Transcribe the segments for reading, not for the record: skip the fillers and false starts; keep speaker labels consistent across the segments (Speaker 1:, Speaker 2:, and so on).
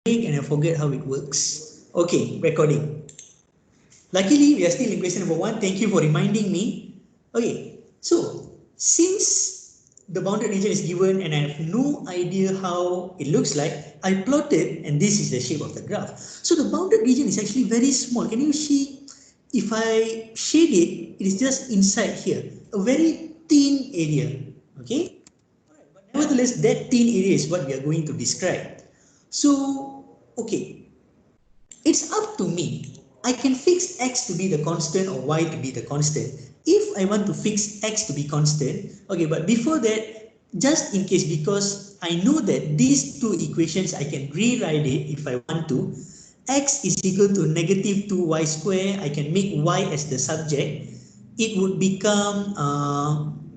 Speaker 1: and I forget how it works. Okay, recording. Luckily, we are still in question number 1. Thank you for reminding me. Okay, so since the bounded region is given and I have no idea how it looks like, I plotted and this is the shape of the graph. So the bounded region is actually very small. Can you see? If I shade it, it is just inside here, a very thin area. Okay, but nevertheless, that thin area is what we are going to describe. So, okay, it's up to me. I can fix x to be the constant or y to be the constant. If I want to fix x to be constant, okay, but before that, just in case, because I know that these two equations, I can rewrite it if I want to. X is equal to negative 2y square. I can make y as the subject. It would become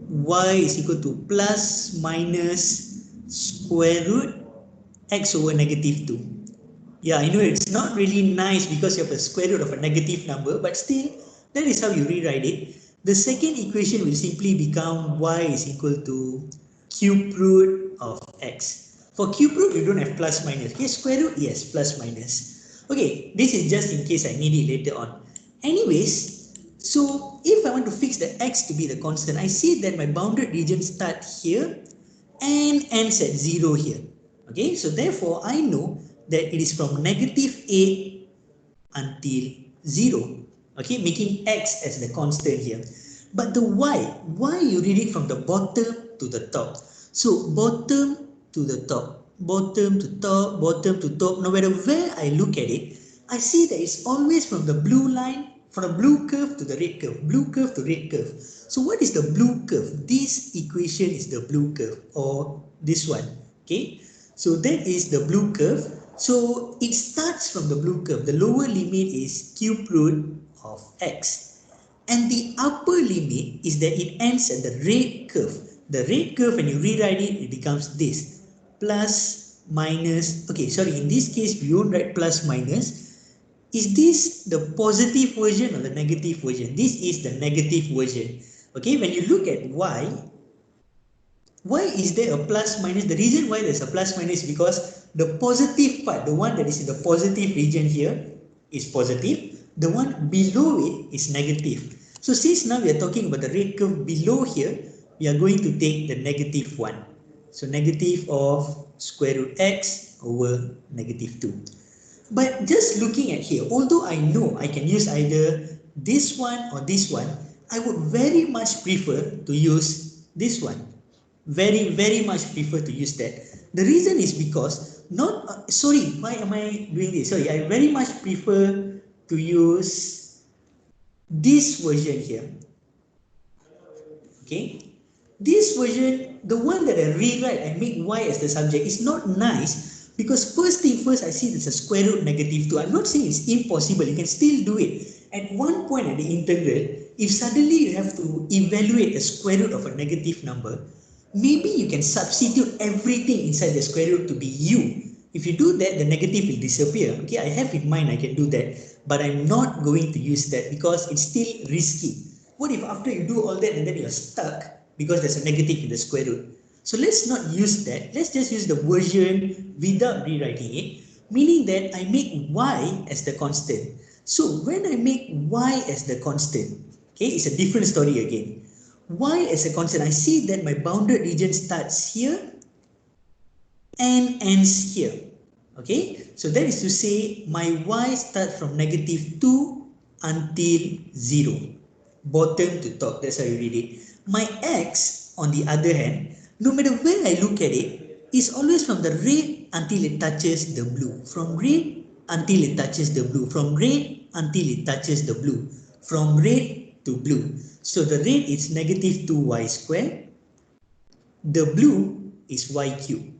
Speaker 1: y is equal to plus minus square root x over negative 2. Yeah, I know it's not really nice because you have a square root of a negative number, but still, that is how you rewrite it. The second equation will simply become y is equal to cube root of x. For cube root, you don't have plus minus. Okay, square root, yes, plus minus. Okay, this is just in case I need it later on. Anyways, so if I want to fix the x to be the constant, I see that my bounded region starts here and ends at 0 here. Okay, so therefore I know that it is from negative 8 until 0. Okay, making x as the constant here. But the why you read it from the bottom to the top. So bottom to the top, bottom to top, bottom to top. No matter where I look at it, I see that it's always from the blue line, from the blue curve to the red curve, blue curve to red curve. So what is the blue curve? This equation is the blue curve, or this one. Okay, so that is the blue curve. So it starts from the blue curve. The lower limit is cube root of x. And the upper limit is that it ends at the red curve. The red curve, when you rewrite it, it becomes this. Plus, minus, okay, sorry, in this case, we won't write plus, minus. Is this the positive version or the negative version? This is the negative version. Okay, when you look at y, why is there a plus minus? The reason why there's a plus minus is because the positive part, the one that is in the positive region here, is positive. The one below it is negative. So since now we are talking about the red curve below here, we are going to take the negative one. So negative of square root x over negative 2. But just looking at here, although I know I can use either this one or this one, I would very much prefer to use this one. Very much prefer to use that. The reason is because sorry, why am I doing this? Sorry, I very much prefer to use this version here. Okay, this version, the one that I rewrite and make y as the subject, is not nice because first thing first, I see there's a square root negative 2. I'm not saying it's impossible, you can still do it. At one point at the integral, if suddenly you have to evaluate the square root of a negative number, maybe you can substitute everything inside the square root to be u. If you do that, the negative will disappear. Okay, I have in mind I can do that, but I'm not going to use that because it's still risky. What if after you do all that and then you're stuck because there's a negative in the square root? So let's not use that. Let's just use the version without rewriting it, meaning that I make y as the constant. So when I make y as the constant, okay, it's a different story again. Y as a constant, I see that my bounded region starts here and ends here. Okay, so that is to say my y starts from negative 2 until 0. Bottom to top, that's how you read it. My x, on the other hand, no matter where I look at it, is always from the red until it touches the blue. From red until it touches the blue. From red until it touches the blue. From red to blue. So the red is negative 2y squared. The blue is y cubed.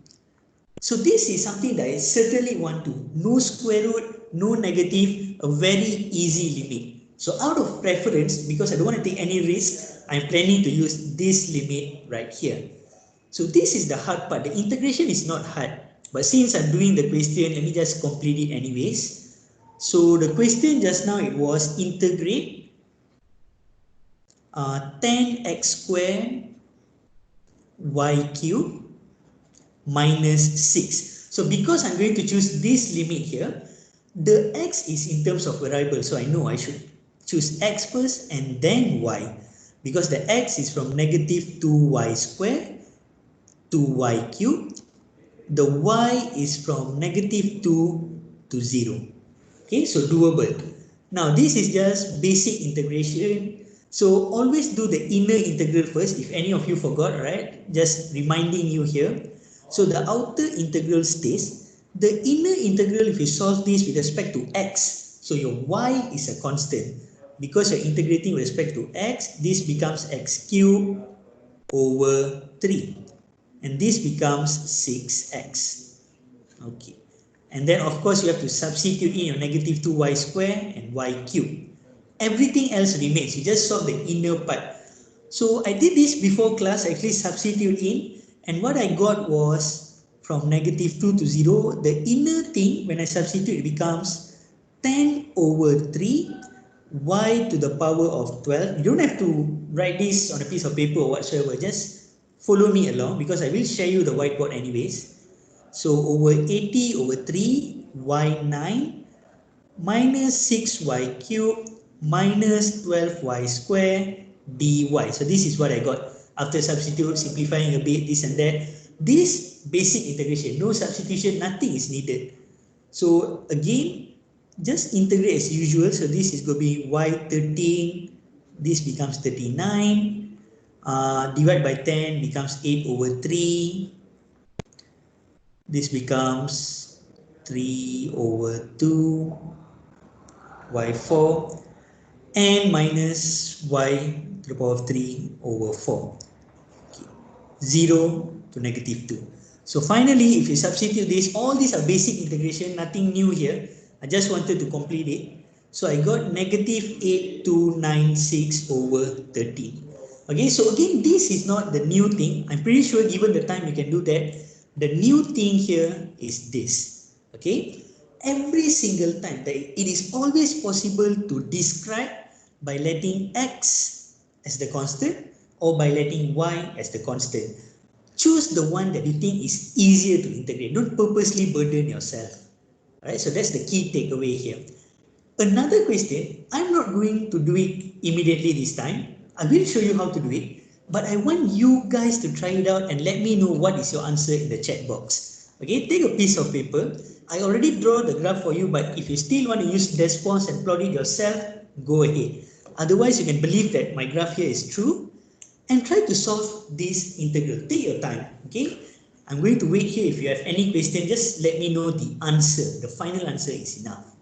Speaker 1: So this is something that I certainly want to. No square root, no negative, a very easy limit. So out of preference, because I don't want to take any risk, I'm planning to use this limit right here. So this is the hard part. The integration is not hard. But since I'm doing the question, let me just complete it anyways. So the question just now, it was integrate 10x squared y cubed minus 6. So because I'm going to choose this limit here, the x is in terms of variable, so I know I should choose x first and then y, because the x is from negative 2y squared to y cubed, the y is from negative 2 to 0. Okay, so doable. Now this is just basic integration, so always do the inner integral first if any of you forgot, right? Just reminding you here. So the outer integral stays, the inner integral, if you solve this with respect to x, so your y is a constant, because you're integrating with respect to x, this becomes x cubed over 3, and this becomes 6x. Okay, and then of course you have to substitute in your negative 2y squared and y cubed. Everything else remains, you just solve the inner part. So I did this before class, I actually substitute in, and what I got was from negative 2 to 0, the inner thing when I substitute it becomes 10 over 3 y to the power of 12. You don't have to write this on a piece of paper or whatsoever, just follow me along because I will share you the whiteboard anyways. So over 80 over 3 y9 minus 6y cubed minus 12y squared dy. So this is what I got after substitute, simplifying a bit, this and that. This basic integration, no substitution, nothing is needed. So again, just integrate as usual. So this is going to be y13, this becomes 39, divide by 10 becomes 8 over 3, this becomes 3 over 2, y4, and minus y to the power of 3 over 4. Okay. 0 to negative 2. So finally, if you substitute this, all these are basic integration, nothing new here. I just wanted to complete it. So I got negative 8296 over 13. Okay, so again, this is not the new thing. I'm pretty sure given the time you can do that. The new thing here is this. Okay, every single time that it is always possible to describe by letting x as the constant or by letting y as the constant. Choose the one that you think is easier to integrate. Don't purposely burden yourself. Alright, so that's the key takeaway here. Another question, I'm not going to do it immediately this time. I will show you how to do it, but I want you guys to try it out and let me know what is your answer in the chat box. Okay, take a piece of paper. I already draw the graph for you, but if you still want to use Desponse and plot it yourself, go ahead. Otherwise, you can believe that my graph here is true and try to solve this integral. Take your time, okay? I'm going to wait here. If you have any question, just let me know the answer. The final answer is enough.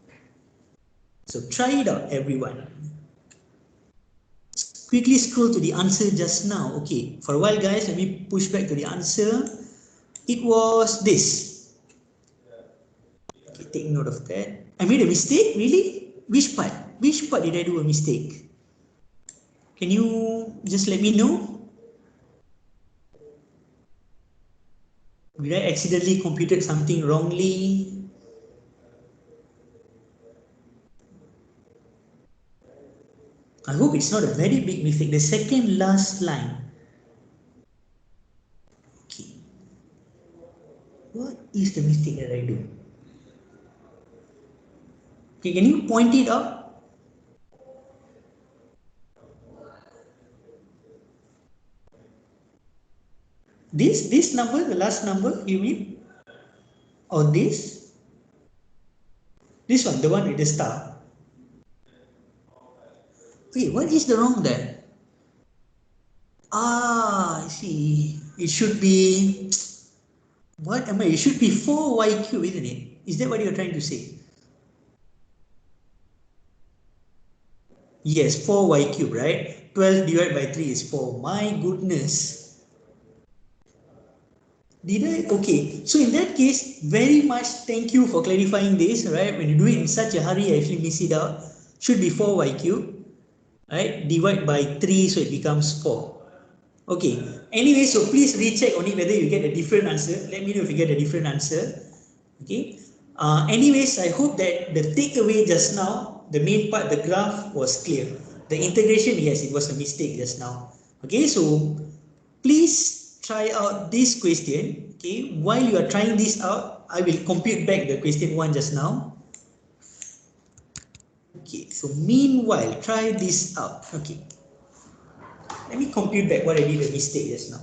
Speaker 1: So try it out, everyone. Quickly scroll to the answer just now. Okay, for a while guys, let me push back to the answer. It was this. Okay, take note of that. I made a mistake, really? Which part? Which part did I do a mistake? Can you just let me know? Did I accidentally computed something wrongly? I hope it's not a very big mistake. The second last line. Okay. What is the mistake that I do? Okay, can you point it out? This number, the last number, you mean? Or this? This one, the one with the star. Wait, what is the wrong there? Ah, I see. It should be, what am I? It should be 4y cubed, isn't it? Is that what you're trying to say? Yes, 4y cubed, right? 12 divided by 3 is 4. My goodness. Did I? Okay. So in that case, very much thank you for clarifying this, right? When you do it in such a hurry, I actually miss it out. Should be 4y cubed, right? Divide by 3, so it becomes 4. Okay. Anyway, so please recheck on it whether you get a different answer. Let me know if you get a different answer. Okay. Anyways, I hope that the takeaway just now, the main part, the graph was clear. The integration, yes, it was a mistake just now. Okay, so please try out this question. Okay, while you are trying this out, I will compute back the question 1 just now. Okay, so meanwhile, try this out. Okay, let me compute back what I did a mistake just now.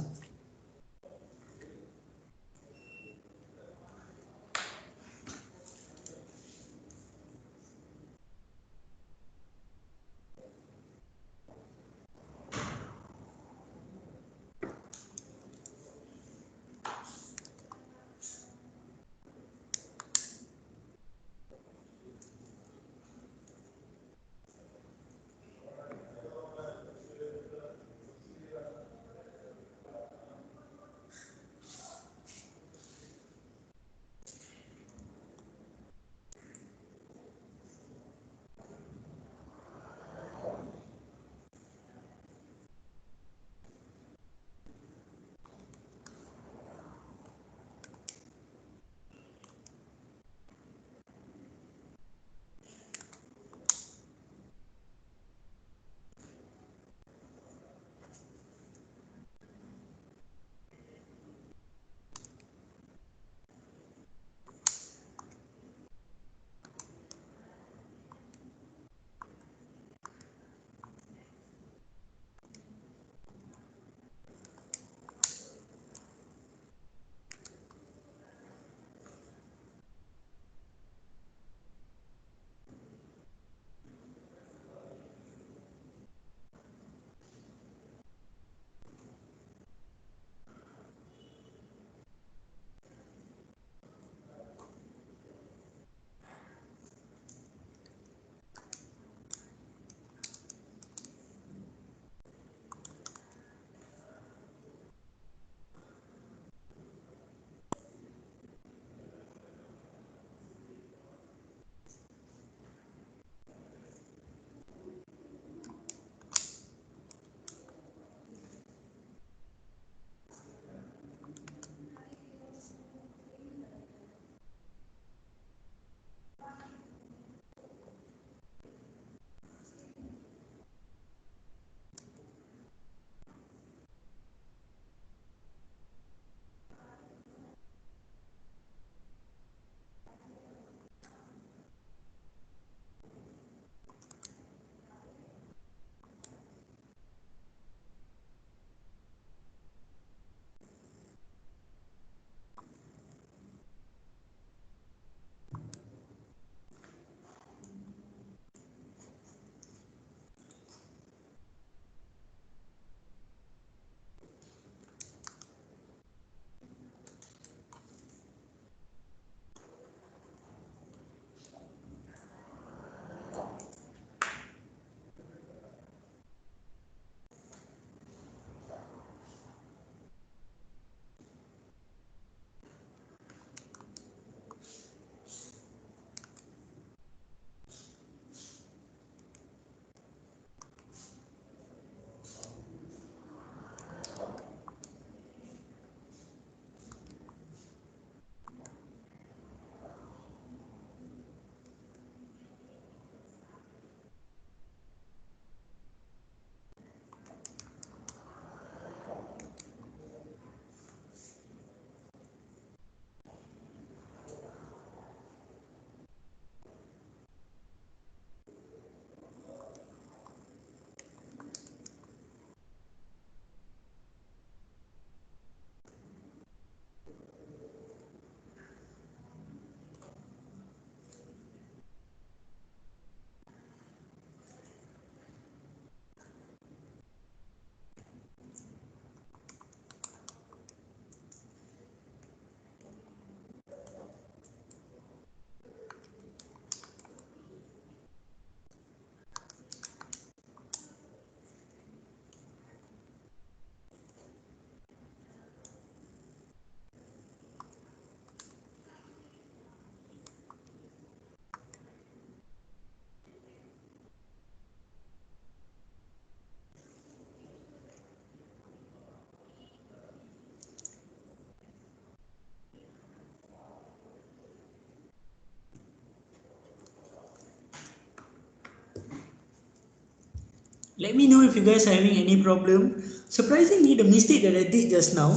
Speaker 1: Let me know if you guys are having any problem. Surprisingly, the mistake that I did just now,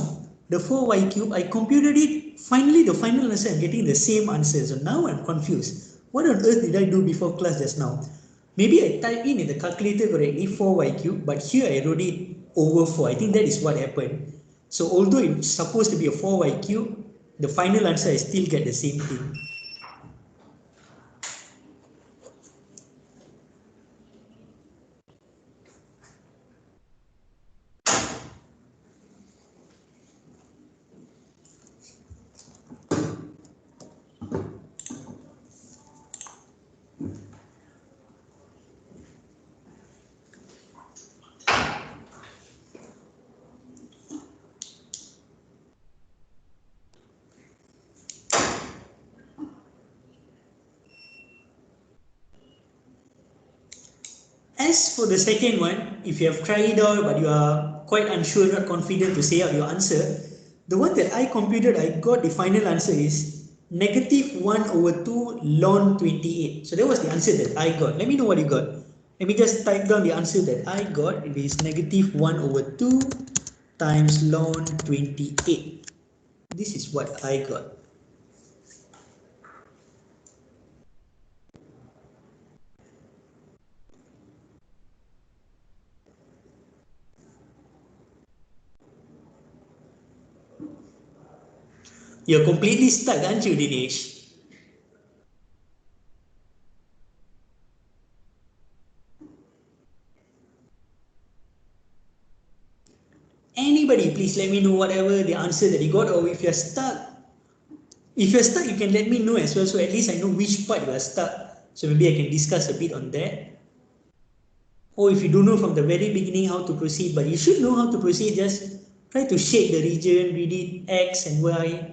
Speaker 1: the 4y cube, I computed it, finally the final answer, I'm getting the same answer. So now I'm confused. What on earth did I do before class just now? Maybe I typed in the calculator correctly 4y cube, but here I wrote it over 4. I think that is what happened. So although it's supposed to be a 4y cube, the final answer I still get the same thing. As for the second one, if you have tried it out but you are quite unsure, not confident to say out your answer, the one that I computed, I got the final answer is negative 1 over 2 ln 28. So that was the answer that I got. Let me know what you got. Let me just type down the answer that I got. It is negative 1 over 2 times ln 28. This is what I got. You're completely stuck, aren't you, Dinesh? Anybody, please let me know whatever the answer that you got, or if you're stuck. If you're stuck, you can let me know as well, so at least I know which part you are stuck. So maybe I can discuss a bit on that. Or if you don't know from the very beginning how to proceed, but you should know how to proceed, just try to shade the region, read it X and Y,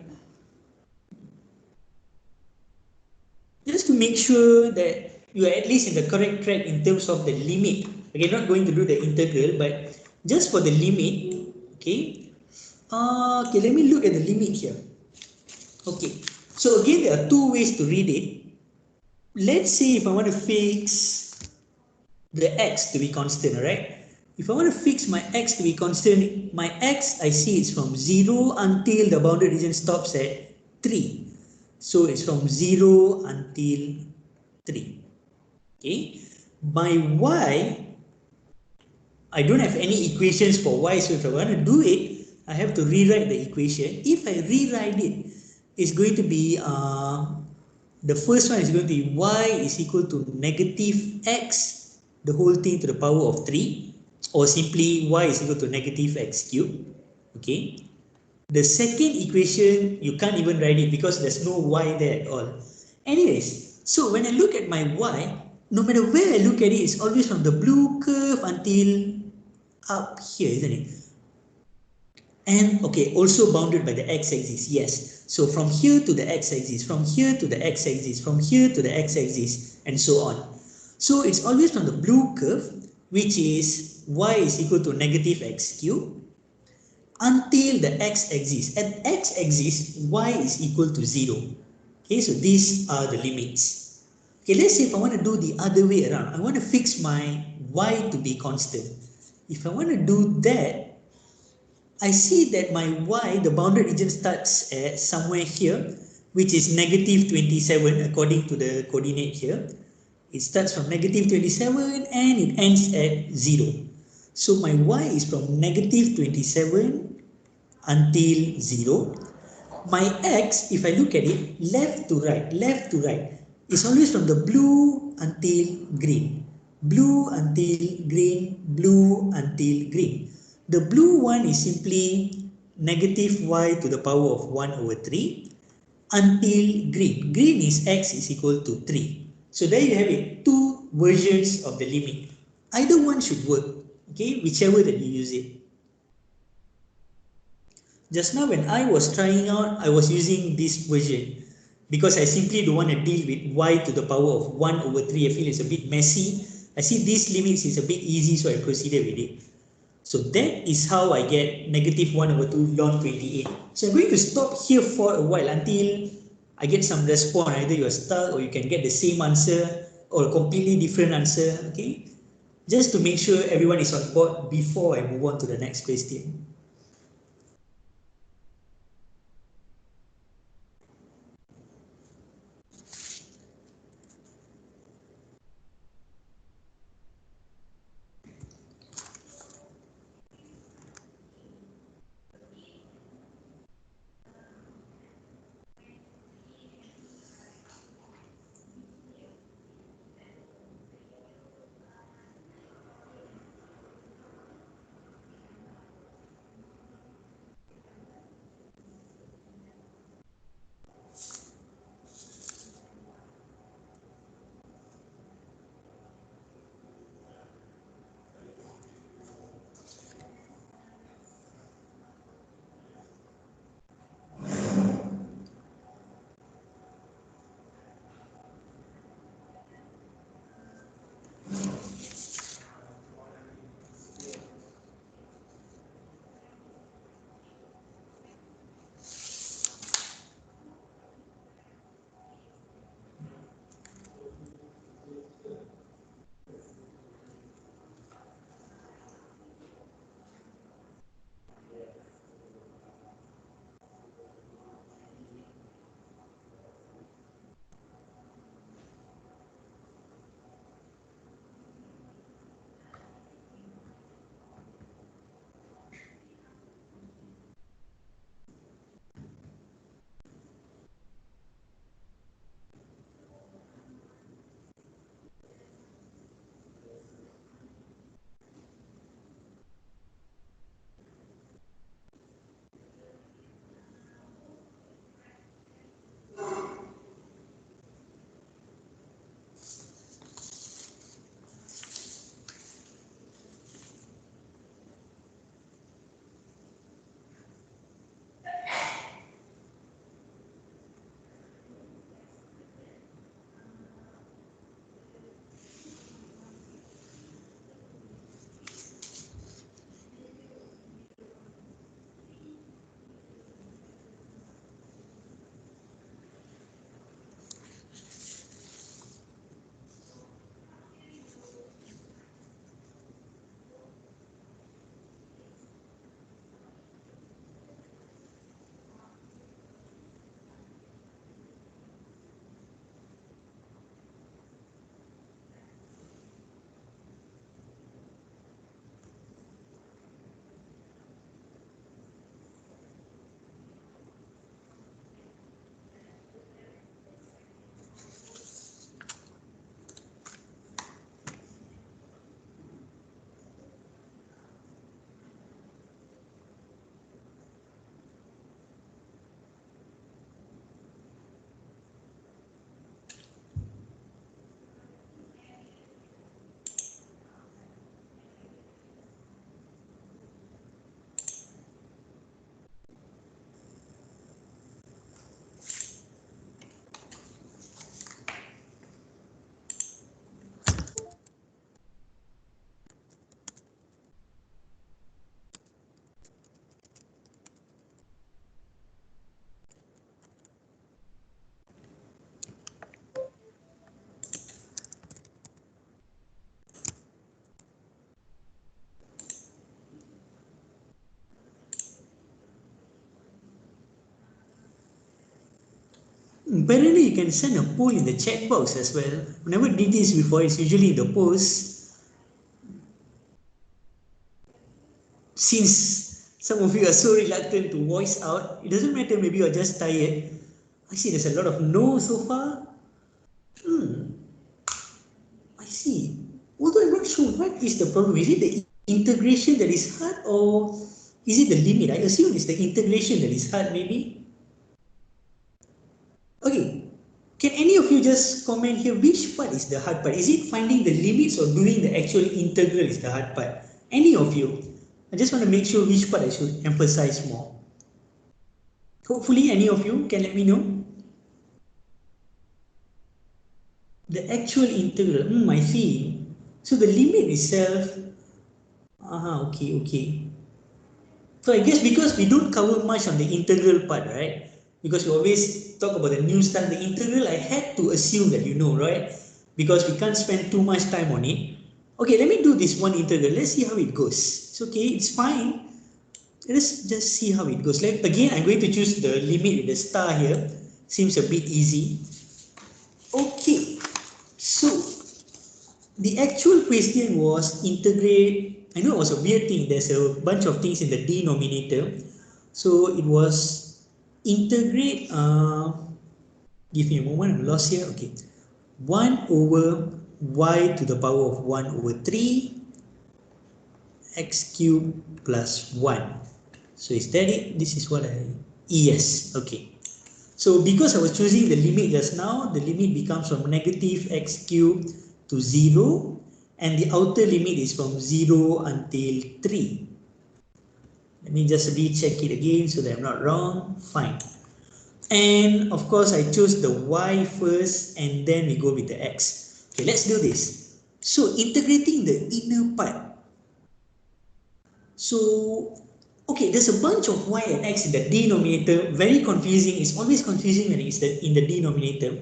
Speaker 1: just to make sure that you are at least in the correct track in terms of the limit. Okay, not going to do the integral, but just for the limit, okay. Okay, let me look at the limit here. Okay, so again, there are two ways to read it. Let's say if I want to fix the x to be constant, alright? If I want to fix my x to be constant, my x I see it's from 0 until the bounded region stops at 3. So it's from 0 until 3. Okay? My y, I don't have any equations for y, so if I want to do it, I have to rewrite the equation. If I rewrite it, it's going to be the first one is going to be y is equal to negative x, the whole thing to the power of 3, or simply y is equal to negative x cubed. Okay. The second equation, you can't even write it because there's no y there at all. Anyways, so when I look at my y, no matter where I look at it, it's always from the blue curve until up here, isn't it? And okay, also bounded by the x-axis, yes. So from here to the x-axis, from here to the x-axis, from here to the x-axis, and so on. So it's always from the blue curve, which is y is equal to negative x cubed, until the x-axis. At x-axis, y is equal to 0. Okay, so these are the limits. Okay, let's say if I want to do the other way around, I want to fix my y to be constant. If I want to do that, I see that my y, the bounded region starts at somewhere here, which is negative 27 according to the coordinate here. It starts from negative 27 and it ends at 0. So my y is from negative 27 until 0. My x, if I look at it, left to right, is always from the blue until green. Blue until green, blue until green. The blue one is simply negative y to the power of 1 over 3 until green. Green is x is equal to 3. So there you have it, two versions of the limit. Either one should work, okay, whichever that you use it. Just now when I was trying out, I was using this version because I simply don't want to deal with y to the power of 1 over 3. I feel it's a bit messy. I see these limits is a bit easy, so I proceeded with it. So that is how I get negative 1 over 2 ln 28. So I'm going to stop here for a while until I get some response. Either you're stuck or you can get the same answer or a completely different answer. Okay, just to make sure everyone is on board before I move on to the next question. Apparently, you can send a poll in the chat box as well. I never did this before. It's usually in the post. Since some of you are so reluctant to voice out, it doesn't matter. Maybe you're just tired. I see there's a lot of no so far. I see. Although I'm not sure what is the problem. Is it the integration that is hard, or is it the limit? I assume it's the integration that is hard, maybe. Okay. Can any of you just comment here which part is the hard part? Is it finding the limits or doing the actual integral is the hard part? Any of you? I just want to make sure which part I should emphasize more. Hopefully any of you can let me know. The actual integral, I see. So the limit itself, okay. So I guess because we don't cover much on the integral part, right? Because we always talk about the new stuff, the integral, I had to assume that you know, right? Because we can't spend too much time on it. Okay, let me do this one integral. Let's see how it goes. It's okay, it's fine. Let's just see how it goes. Again, I'm going to choose the limit with the star here. Seems a bit easy. Okay, so the actual question was integrate. I know it was a weird thing. There's a bunch of things in the denominator. So it was integrate, give me a moment, I'm lost here. Okay, 1 over y to the power of 1 over 3 x cubed plus 1. So is that it? This is what yes, okay. So because I was choosing the limit just now, the limit becomes from negative x cubed to 0, and the outer limit is from 0 until 3. Let me just recheck it again so that I'm not wrong. Fine. And of course, I chose the y first, and then we go with the x. Okay, let's do this. So integrating the inner part. So, okay, there's a bunch of y and x in the denominator. Very confusing. It's always confusing when it's in the denominator.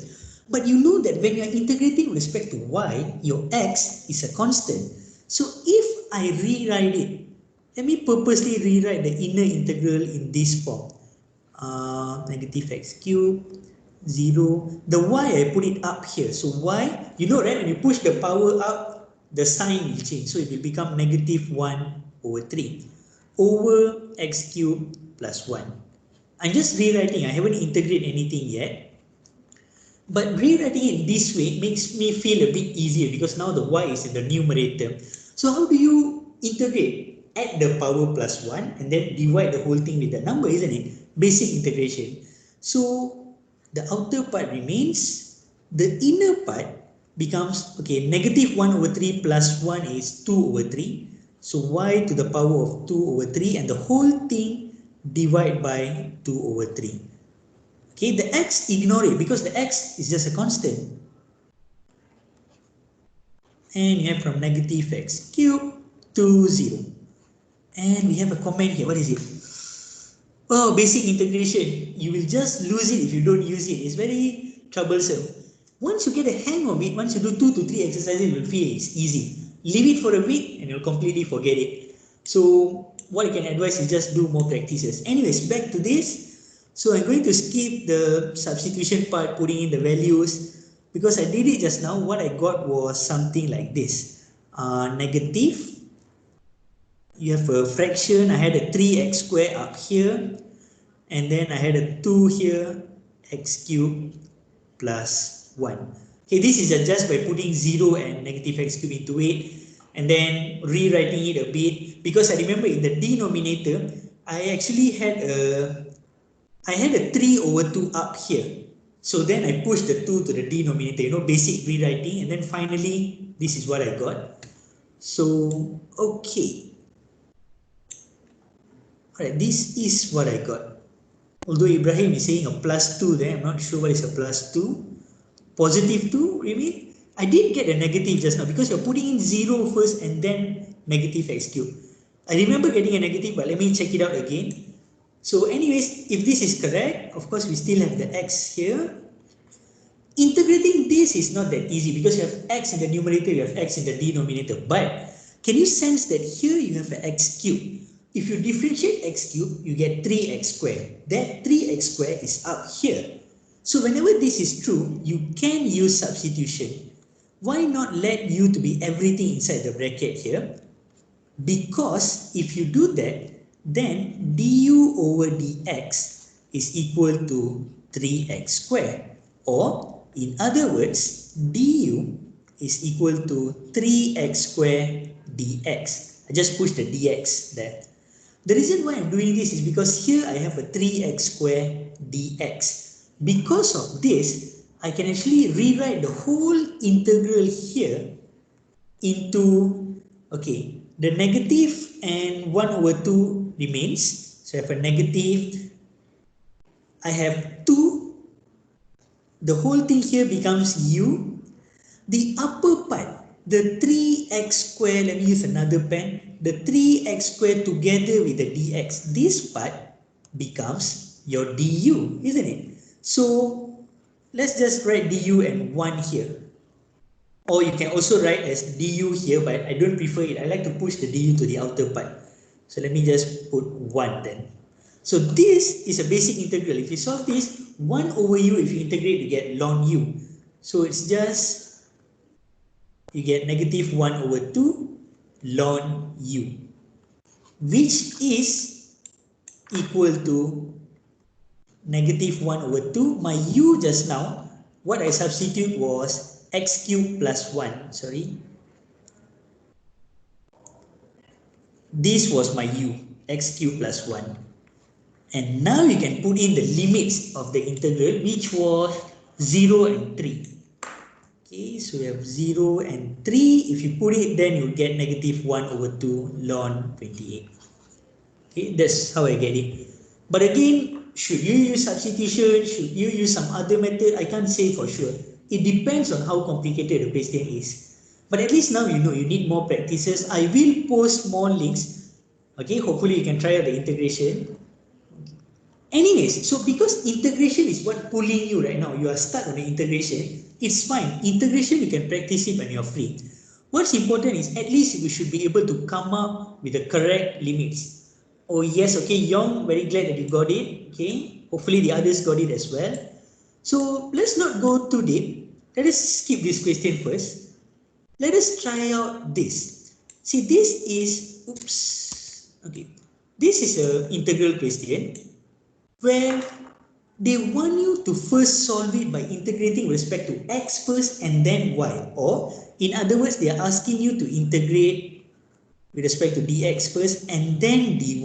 Speaker 1: But you know that when you are integrating with respect to y, your x is a constant. So if I rewrite it, let me purposely rewrite the inner integral in this form. Negative x cubed, 0. The y, I put it up here. So y, you know, right, when you push the power up, the sign will change. So it will become negative 1 over 3 over x cubed plus 1. I'm just rewriting. I haven't integrated anything yet. But rewriting it this way makes me feel a bit easier because now the y is in the numerator. So how do you integrate? Add the power plus 1 and then divide the whole thing with the number, isn't it? Basic integration. So the outer part remains. The inner part becomes, okay, negative 1 over 3 plus 1 is 2 over 3. So y to the power of 2 over 3, and the whole thing divide by 2 over 3. Okay, the x, ignore it because the x is just a constant. And you have from negative x cubed to 0. And we have a comment here. What is it? Oh, basic integration. You will just lose it if you don't use it. It's very troublesome. Once you get a hang of it, once you do 2 to 3 exercises, you will feel it's easy. Leave it for a week and you'll completely forget it. So what I can advise is just do more practices. Anyways, back to this. So I'm going to skip the substitution part, putting in the values, because I did it just now. What I got was something like this. Negative. You have a fraction. I had a 3x squared up here, and then I had a 2 here, x cubed plus 1. Okay, this is just by putting 0 and negative x cubed into it, and then rewriting it a bit, because I remember in the denominator, I actually had a 3 over 2 up here. So then I pushed the 2 to the denominator, basic rewriting, and then finally, this is what I got. So, okay. Alright, this is what I got. Although Ibrahim is saying a plus 2 there, I'm not sure what is a plus 2. Positive 2, really? I did get a negative just now because you're putting in 0 first and then negative x cubed. I remember getting a negative, but let me check it out again. So anyways, if this is correct, of course we still have the x here. Integrating this is not that easy because you have x in the numerator, you have x in the denominator. But can you sense that here you have an x cubed? If you differentiate x cubed, you get 3x squared. That 3x squared is up here. So whenever this is true, you can use substitution. Why not let u to be everything inside the bracket here? Because if you do that, then du over dx is equal to 3x squared. Or in other words, du is equal to 3x squared dx. I just pushed the dx there. The reason why I'm doing this is because here I have a 3x squared dx. Because of this, I can actually rewrite the whole integral here into, okay, the negative and 1 over 2 remains. So I have a negative, I have 2, the whole thing here becomes u. The upper part, the 3x squared, let me use another pen, the 3x squared together with the dx, this part becomes your du, isn't it? So let's just write du and 1 here. Or you can also write as du here, but I don't prefer it. I like to push the du to the outer part. So let me just put 1 then. So this is a basic integral. If you solve this, 1 over u, if you integrate, you get ln u. So it's just, you get negative 1 over 2 ln u, which is equal to negative 1 over 2. My u just now, what I substitute was x cubed plus 1. Sorry. This was my u, x cubed plus 1. And now you can put in the limits of the integral, which was 0 and 3. Okay, so we have 0 and 3. If you put it, then you get negative 1 over 2 ln 28. Okay, that's how I get it. But again, should you use substitution? Should you use some other method? I can't say for sure. It depends on how complicated the question is. But at least now you know you need more practices. I will post more links. Okay, hopefully you can try out the integration. Anyways, so because integration is what pulling you right now, you are stuck on the integration, it's fine. Integration, you can practice it when you're free. What's important is at least you should be able to come up with the correct limits. Oh yes, okay, Yong, very glad that you got it. Okay, hopefully the others got it as well. So let's not go too deep. Let us skip this question first. Let us try out this. See, this is, oops, okay. This is an integral question where they want you to first solve it by integrating with respect to x first and then y. Or, in other words, they are asking you to integrate with respect to dx first and then dy.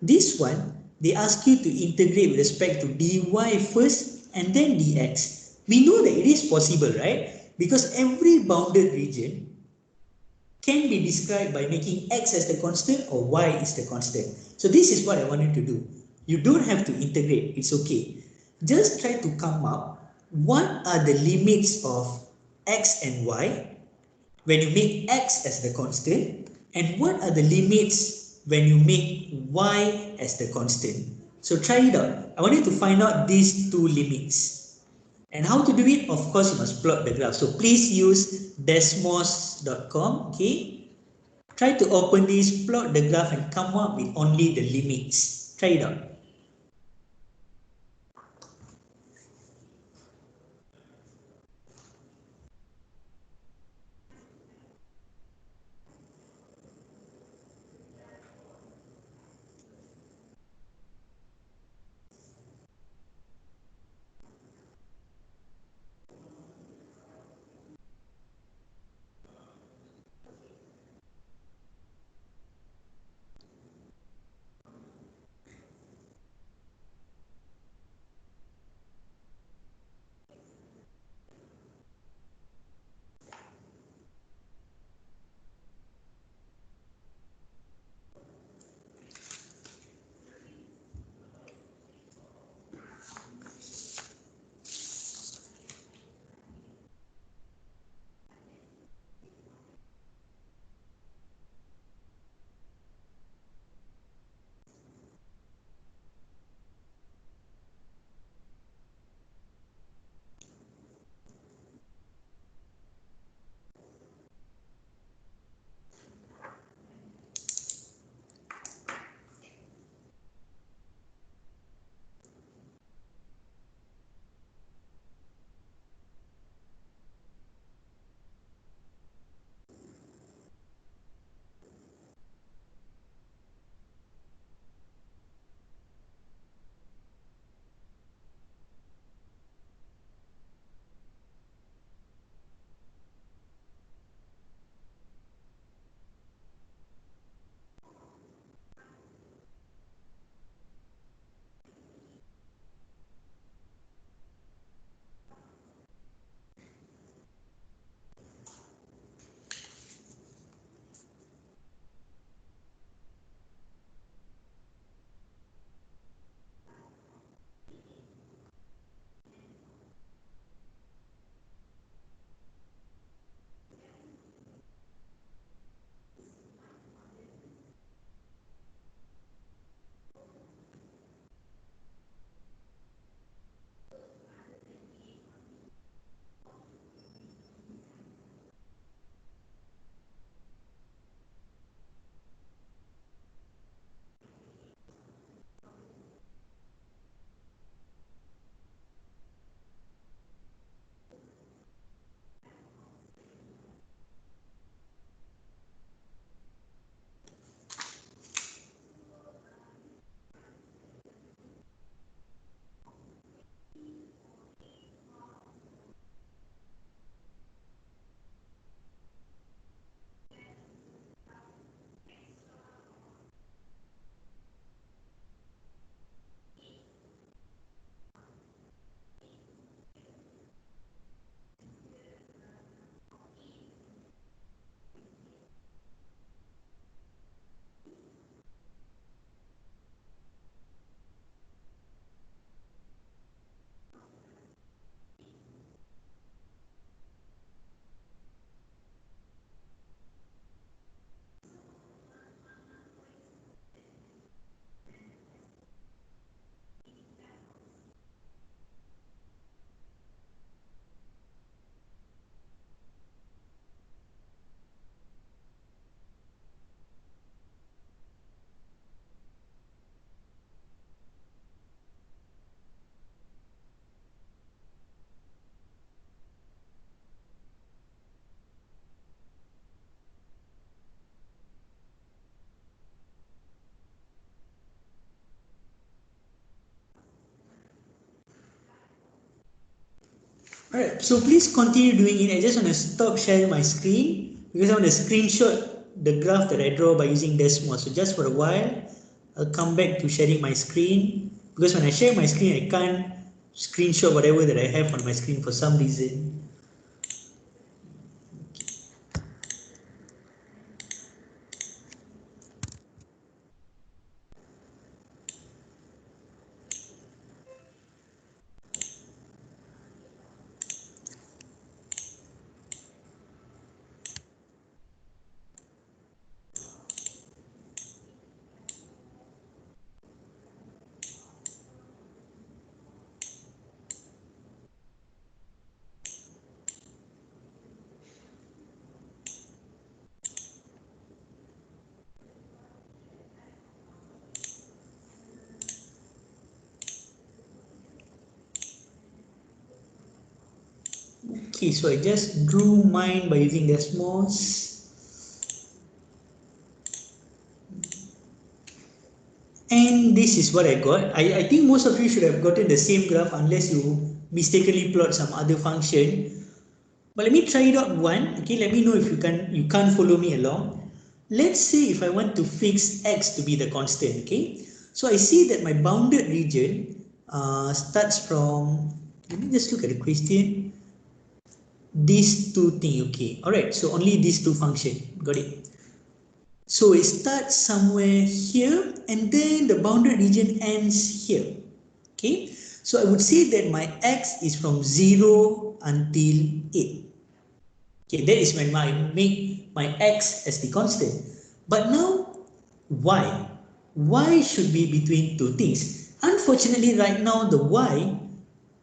Speaker 1: This one, they ask you to integrate with respect to dy first and then dx. We know that it is possible, right? Because every bounded region can be described by making x as the constant or y is the constant. So this is what I want you to do. You don't have to integrate, it's okay. Just try to come up what are the limits of x and y when you make x as the constant, and what are the limits when you make y as the constant. So try it out. I want you to find out these two limits. And how to do it? Of course, you must plot the graph. So please use desmos.com. Okay. Try to open this, plot the graph, and come up with only the limits. Try it out. Alright, so please continue doing it. I just want to stop sharing my screen because I want to screenshot the graph that I draw by using Desmos. So just for a while, I'll come back to sharing my screen because when I share my screen, I can't screenshot whatever that I have on my screen for some reason. Okay, so I just drew mine by using Desmos. And this is what I got. I think most of you should have gotten the same graph unless you mistakenly plot some other function. But let me try it out one. Okay, let me know if you can't follow me along. Let's say if I want to fix x to be the constant. Okay, so I see that my bounded region starts from. Let me just look at the question. These two things. Okay, all right. So only these two function. Got it. So it starts somewhere here, and then the bounded region ends here. Okay, so I would say that my x is from 0 until 8. Okay, that is when I make my x as the constant. But now, y? Y should be between two things. Unfortunately, right now, the y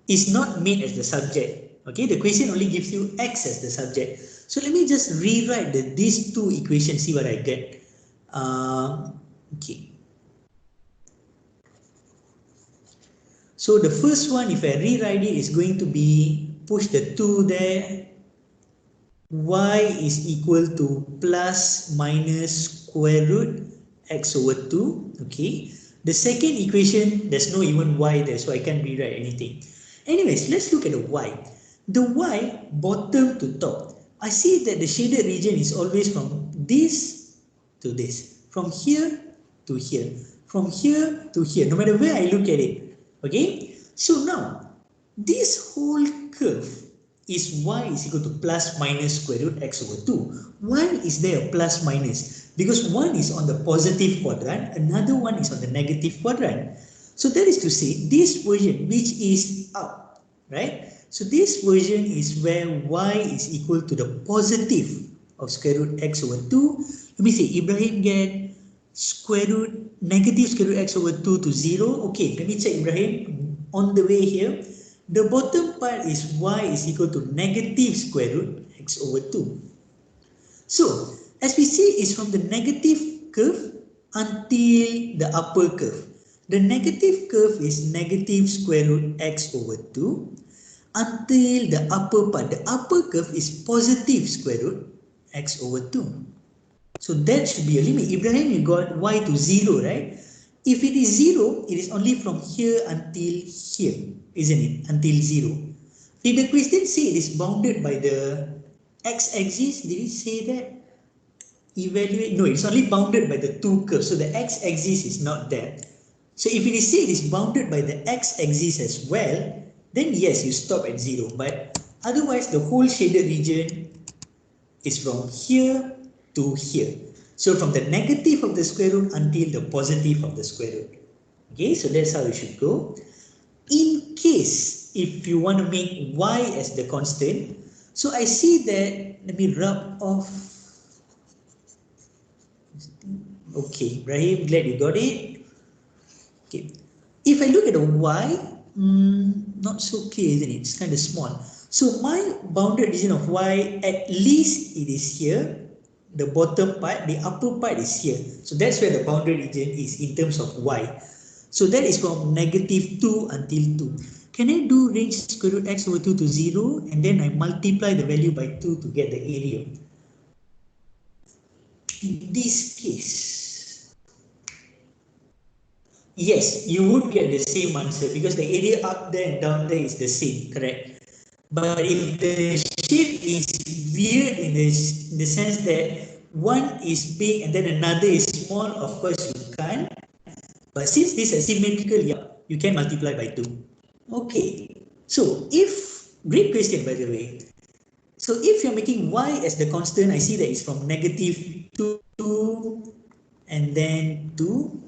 Speaker 1: is not made as the subject. Okay, the question only gives you x as the subject. So let me just rewrite these two equations, see what I get. Okay. So the first one, if I rewrite it, is going to be push the 2 there. Y is equal to plus minus square root x over 2. Okay. The second equation, there's no even y there, so I can't rewrite anything. Anyways, let's look at the y. The y, bottom to top. I see that the shaded region is always from this to this. From here to here. From here to here. No matter where I look at it. Okay. So now, this whole curve is y is equal to plus minus square root x over 2. Why is there a plus minus? Because one is on the positive quadrant, another one is on the negative quadrant. So that is to say, this version which is up, right? So this version is where y is equal to the positive of square root x over 2. Let me say Ibrahim get square root negative square root x over 2 to 0. Okay, let me check Ibrahim on the way here. The bottom part is y is equal to negative square root x over 2. So, as we see, it's from the negative curve until the upper curve. The negative curve is negative square root x over 2 until the upper part. The upper curve is positive square root x over 2. So that should be a limit. Ibrahim, you got y to 0, right? If it is 0, it is only from here until here, isn't it? Until 0. Did the question say it is bounded by the x-axis? Did it say that? Evaluate? No, it's only bounded by the two curves. So the x-axis is not there. So if it is say it is bounded by the x-axis as well, then yes, you stop at 0. But otherwise, the whole shaded region is from here to here. So from the negative of the square root until the positive of the square root. Okay, so that's how you should go. In case if you want to make y as the constant, so I see that, let me rub off. Okay, Ibrahim, glad you got it. Okay, if I look at the y, not so clear, isn't it? It's kind of small. So my bounded region of y, at least it is here. The bottom part, the upper part is here. So that's where the bounded region is in terms of y. So that is from negative 2 until 2. Can I do range square root x over 2 to 0 and then I multiply the value by 2 to get the area? In this case, yes, you would get the same answer because the area up there and down there is the same, correct? But if the shape is weird in the sense that one is big and then another is small, of course you can't. But since this is symmetrical, yeah, you can multiply by 2. Okay. So if, great question by the way. So if you're making y as the constant, I see that it's from -2 and then 2.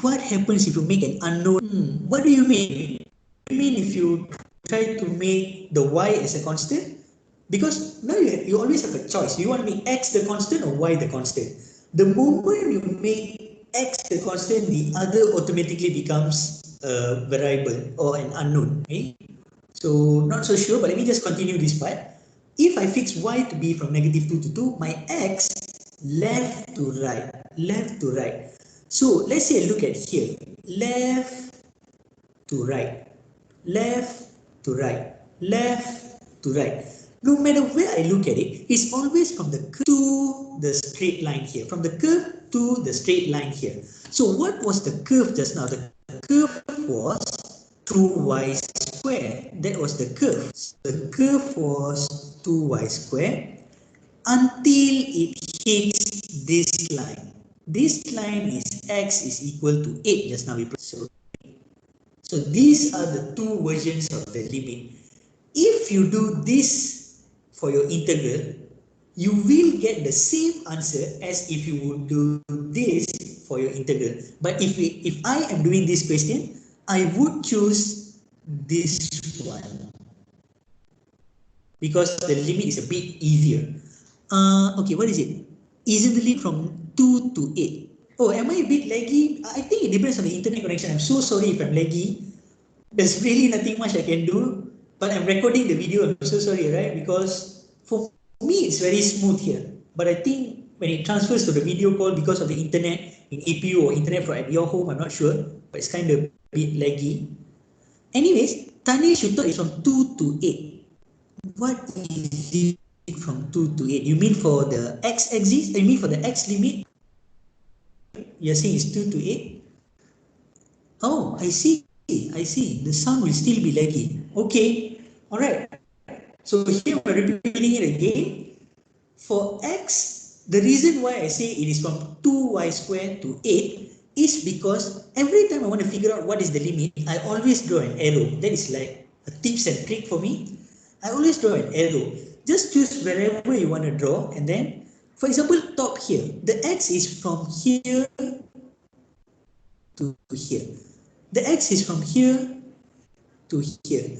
Speaker 1: What happens if you make an unknown? What do you mean? You mean if you try to make the y as a constant? Because now you always have a choice. You want to make x the constant or y the constant. The moment you make x the constant, the other automatically becomes a variable or an unknown. Okay? So not so sure, but let me just continue this part. If I fix y to be from -2 to 2, my x left to right, left to right. So let's say I look at here, left to right, left to right, left to right. No matter where I look at it, it's always from the curve to the straight line here, from the curve to the straight line here. So what was the curve just now? The curve was 2y squared. That was the curve. The curve was 2y squared until it hits this line. This line is x is equal to 8 just now we put. So these are the two versions of the limit. If you do this for your integral, you will get the same answer as if you would do this for your integral. But if I am doing this question, I would choose this one because the limit is a bit easier. Okay, what is it? Isn't the limit from 2 to 8? Oh, am I a bit laggy? I think it depends on the internet connection. I'm so sorry if I'm laggy. There's really nothing much I can do, but I'm recording the video. I'm so sorry, right? Because for me, it's very smooth here. But I think when it transfers to the video call because of the internet in APU or internet at your home, I'm not sure, but it's kind of a bit laggy. Anyways, Tanya Shuto is from 2 to 8. What is it from 2 to 8? You mean for the x-axis? You mean for the x limit? You're saying it's 2 to 8? Oh, I see. I see. The sound will still be laggy. Okay. All right. So here we're repeating it again. For x, the reason why I say it is from 2y squared to 8 is because every time I want to figure out what is the limit, I always draw an arrow. That is like a tips and trick for me. I always draw an arrow. Just choose wherever you want to draw, and then, for example, top here, the x is from here to here. The x is from here to here.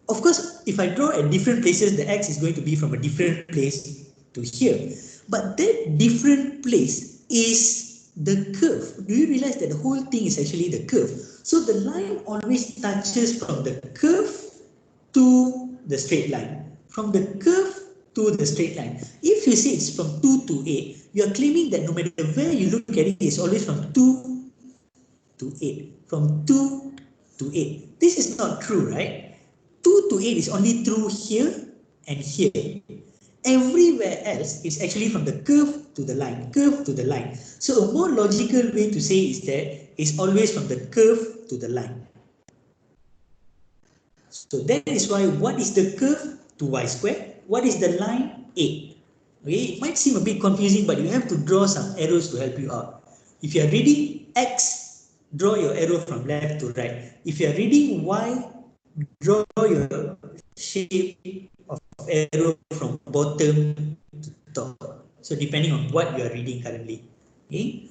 Speaker 1: Of course, if I draw at different places, the x is going to be from a different place to here. But that different place is the curve. Do you realize that the whole thing is actually the curve? So the line always touches from the curve to the straight line. From the curve to the straight line. If you say it's from 2 to 8, you are claiming that no matter where you look at it, it's always from 2 to 8. From 2 to 8. This is not true, right? 2 to 8 is only true here and here. Everywhere else is actually from the curve to the line, curve to the line. So a more logical way to say is that it's always from the curve to the line. So that is why what is the curve to y squared? What is the line? 8. Okay, it might seem a bit confusing, but you have to draw some arrows to help you out. If you are reading x, draw your arrow from left to right. If you are reading y, draw your shape of arrow from bottom to top. So depending on what you are reading currently. Okay.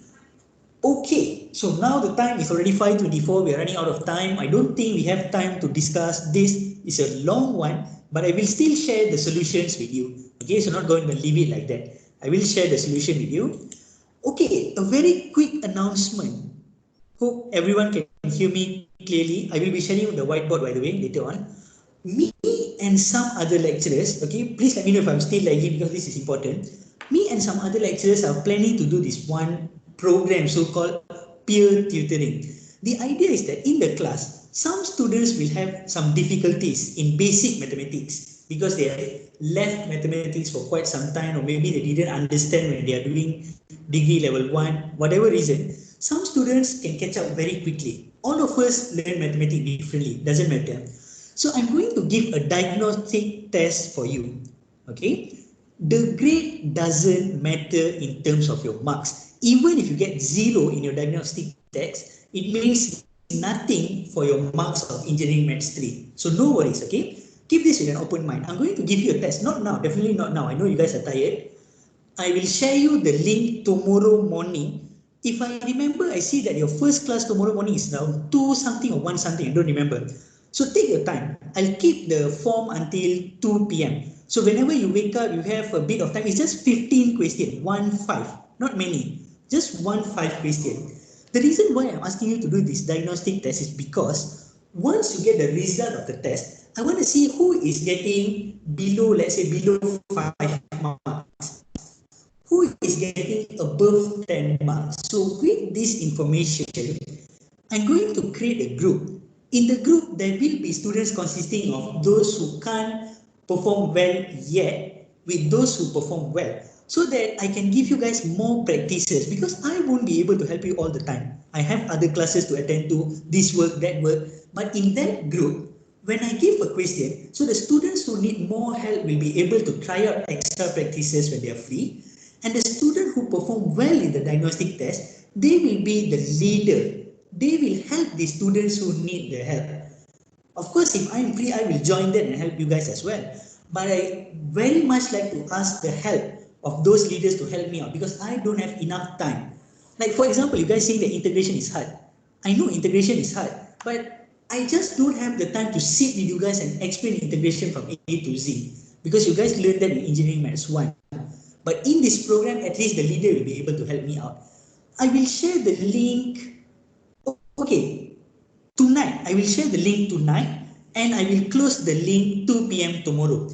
Speaker 1: Okay, so now the time is already 5:24. We are running out of time. I don't think we have time to discuss this. It's a long one, but I will still share the solutions with you. Okay, so not going to leave it like that. I will share the solution with you. Okay, a very quick announcement. Hope everyone can hear me clearly. I will be sharing the whiteboard, by the way, later on. Me and some other lecturers, okay, please let me know if I'm still lagging because this is important. Me and some other lecturers are planning to do this one program so-called peer tutoring. The idea is that in the class, some students will have some difficulties in basic mathematics because they have left mathematics for quite some time, or maybe they didn't understand when they are doing degree level 1, whatever reason. Some students can catch up very quickly. All of us learn mathematics differently, doesn't matter. So I'm going to give a diagnostic test for you. Okay, the grade doesn't matter in terms of your marks. Even if you get 0 in your diagnostic test, it means nothing for your marks of engineering maths 3. So no worries, okay? Keep this with an open mind. I'm going to give you a test, not now, definitely not now. I know you guys are tired. I will share you the link tomorrow morning. If I remember, I see that your first class tomorrow morning is now 2 something or 1 something, I don't remember. So take your time. I'll keep the form until 2 p.m. So whenever you wake up, you have a bit of time. It's just 15 questions, 1-5, not many, just 1-5 question. The reason why I'm asking you to do this diagnostic test is because once you get the result of the test, I want to see who is getting below, let's say below 5 marks, who is getting above 10 marks. So with this information, I'm going to create a group. In the group, there will be students consisting of those who can't perform well yet with those who perform well, so that I can give you guys more practices, because I won't be able to help you all the time. I have other classes to attend to, this work, that work. But in that group, when I give a question, so the students who need more help will be able to try out extra practices when they are free. And the student who perform well in the diagnostic test, they will be the leader. They will help the students who need the help. Of course, if I'm free, I will join them and help you guys as well. But I very much like to ask the help of those leaders to help me out, because I don't have enough time. Like for example, you guys saying that integration is hard. I know integration is hard, but I just don't have the time to sit with you guys and explain integration from A to Z, because you guys learned that in engineering maths 1. But in this program, at least the leader will be able to help me out. I will share the link. Okay, tonight. I will share the link tonight, and I will close the link 2 p.m. tomorrow.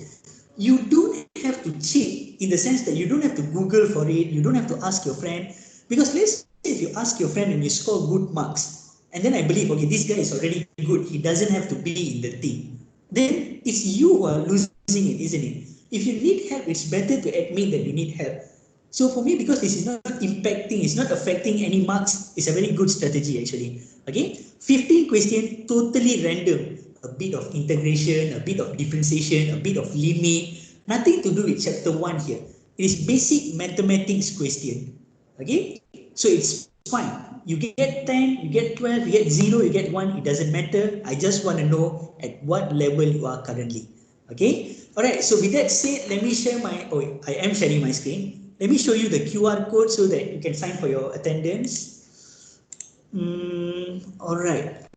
Speaker 1: You don't have to cheat in the sense that you don't have to Google for it. You don't have to ask your friend, because let's say if you ask your friend and you score good marks, and then I believe, okay, this guy is already good. He doesn't have to be in the team. Then it's you who are losing it, isn't it? If you need help, it's better to admit that you need help. So for me, because this is not impacting, it's not affecting any marks, it's a very good strategy actually. Okay, 15 questions, totally random. A bit of integration, a bit of differentiation, a bit of limit, nothing to do with chapter 1 here. It is basic mathematics question. Okay, so it's fine. You get 10, you get 12, you get 0, you get 1, it doesn't matter. I just want to know at what level you are currently. Okay, alright, so with that said, let me share my, oh, I am sharing my screen. Let me show you the QR code so that you can sign for your attendance. Alright.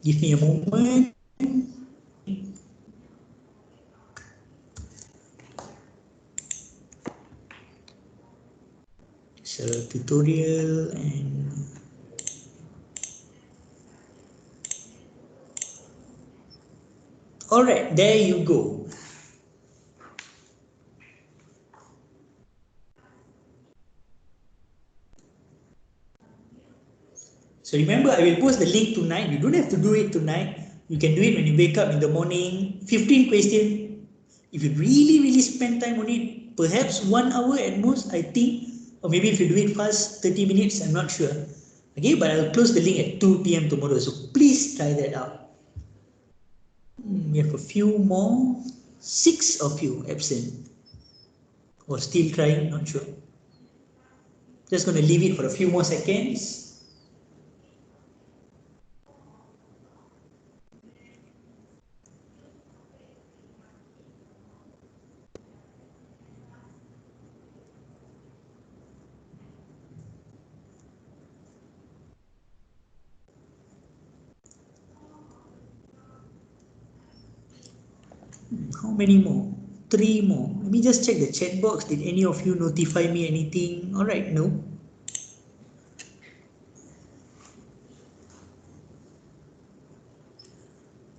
Speaker 1: Give me a moment. It's a tutorial and alright, there you go. So remember, I will post the link tonight. You don't have to do it tonight. You can do it when you wake up in the morning. 15 questions. If you really spend time on it, perhaps 1 hour at most, I think. Or maybe if you do it fast, 30 minutes, I'm not sure. Okay, but I'll close the link at 2 p.m. tomorrow. So please try that out. We have a few more. 6 of you absent. Or still trying, not sure. Just going to leave it for a few more seconds. How many more? 3 more. Let me just check the chat box. Did any of you notify me anything? Alright, no.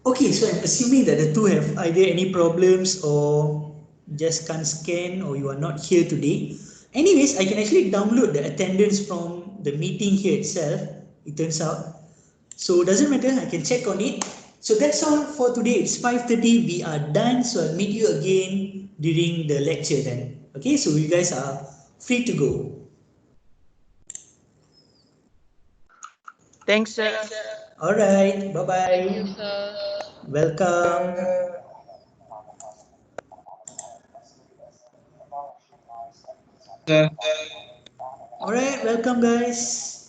Speaker 1: Okay, so I'm assuming that the two have either any problems or just can't scan, or you are not here today. Anyways, I can actually download the attendance from the meeting here itself, it turns out. So it doesn't matter, I can check on it. So that's all for today. It's 5:30, we are done. So I'll meet you again during the lecture then. Okay, so you guys are free to go.
Speaker 2: Thanks, sir.
Speaker 1: Alright, bye-bye.
Speaker 2: Thank you, sir.
Speaker 1: Welcome. Alright, welcome guys.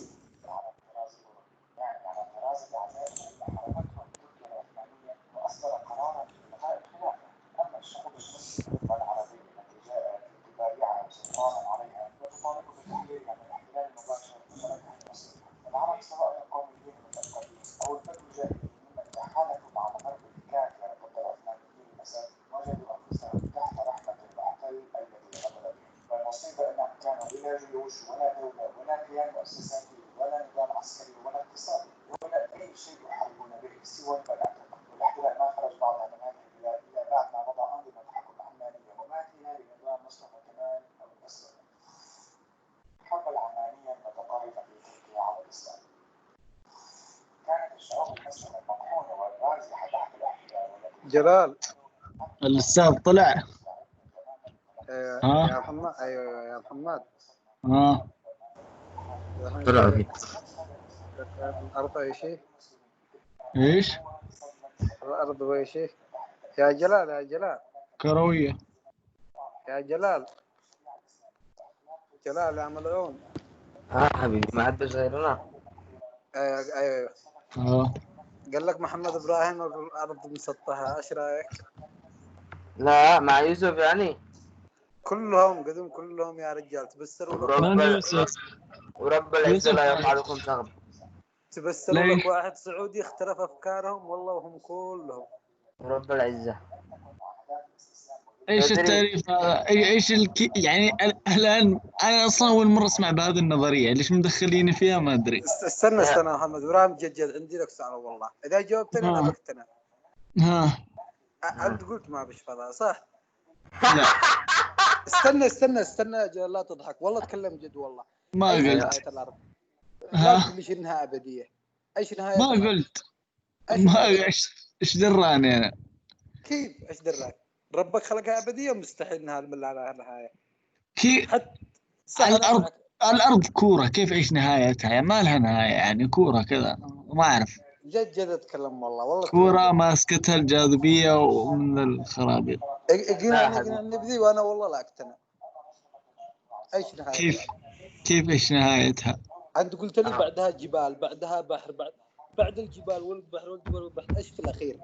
Speaker 3: جلال
Speaker 4: الاستاذ طلع.
Speaker 3: يا محمد. ايوه يا محمد.
Speaker 4: طلع
Speaker 3: فيه الارض اي شيء.
Speaker 4: ايش؟
Speaker 3: الارض اي شيء. يا جلال يا جلال.
Speaker 4: كرويه.
Speaker 3: يا جلال. جلال يا ملعون.
Speaker 2: حبيبي ما حدش غيرنا.
Speaker 3: ايوه قال لك محمد ابراهيم الارض مسطحه، ايش رايك؟
Speaker 2: لا مع يوسف يعني.
Speaker 3: كلهم قدم كلهم يا رجال تبسروا
Speaker 4: من
Speaker 3: لك.
Speaker 4: يوسف؟
Speaker 2: ورب العزة لا يفعلكم ثغب.
Speaker 3: تبسروا لك واحد سعودي اختلف افكارهم والله وهم كلهم.
Speaker 2: ورب العزة.
Speaker 4: ايش التعريف هذا؟ ايش يعني الان انا اصلا اول مره اسمع بهذه النظريه، ليش مدخليني فيها ما ادري.
Speaker 3: استنى يا محمد ابراهيم، جد عندي لك سؤال والله، اذا جاوبتني انا بقتنع. انت قلت ما بش فضاء صح؟
Speaker 4: لا
Speaker 3: استنى يا جلال لا تضحك والله، اتكلم جد والله.
Speaker 4: ما
Speaker 3: قلت
Speaker 4: نهاية
Speaker 3: الارض. لا تقول لي انها ابديه. ايش نهايه
Speaker 4: ما
Speaker 3: الأرض؟
Speaker 4: قلت. ما ايش دراني انا؟
Speaker 3: كيف ايش دراك؟ ربك خلقها ابديه، مستحيل انها النهايه.
Speaker 4: كيف الارض كوره، كيف ايش نهايتها؟ يعني ما لها نهايه، يعني كوره كذا ما اعرف.
Speaker 3: جد اتكلم والله
Speaker 4: كوره ماسكتها الجاذبيه ومن الخرابيط.
Speaker 3: اقنعني بذي وانا والله لا اقتنع. ايش نهايتها؟
Speaker 4: كيف ايش نهايتها؟
Speaker 3: انت قلت لي بعدها جبال، بعدها بحر، بعد الجبال والبحر والجبال والبحر، ايش في الاخير؟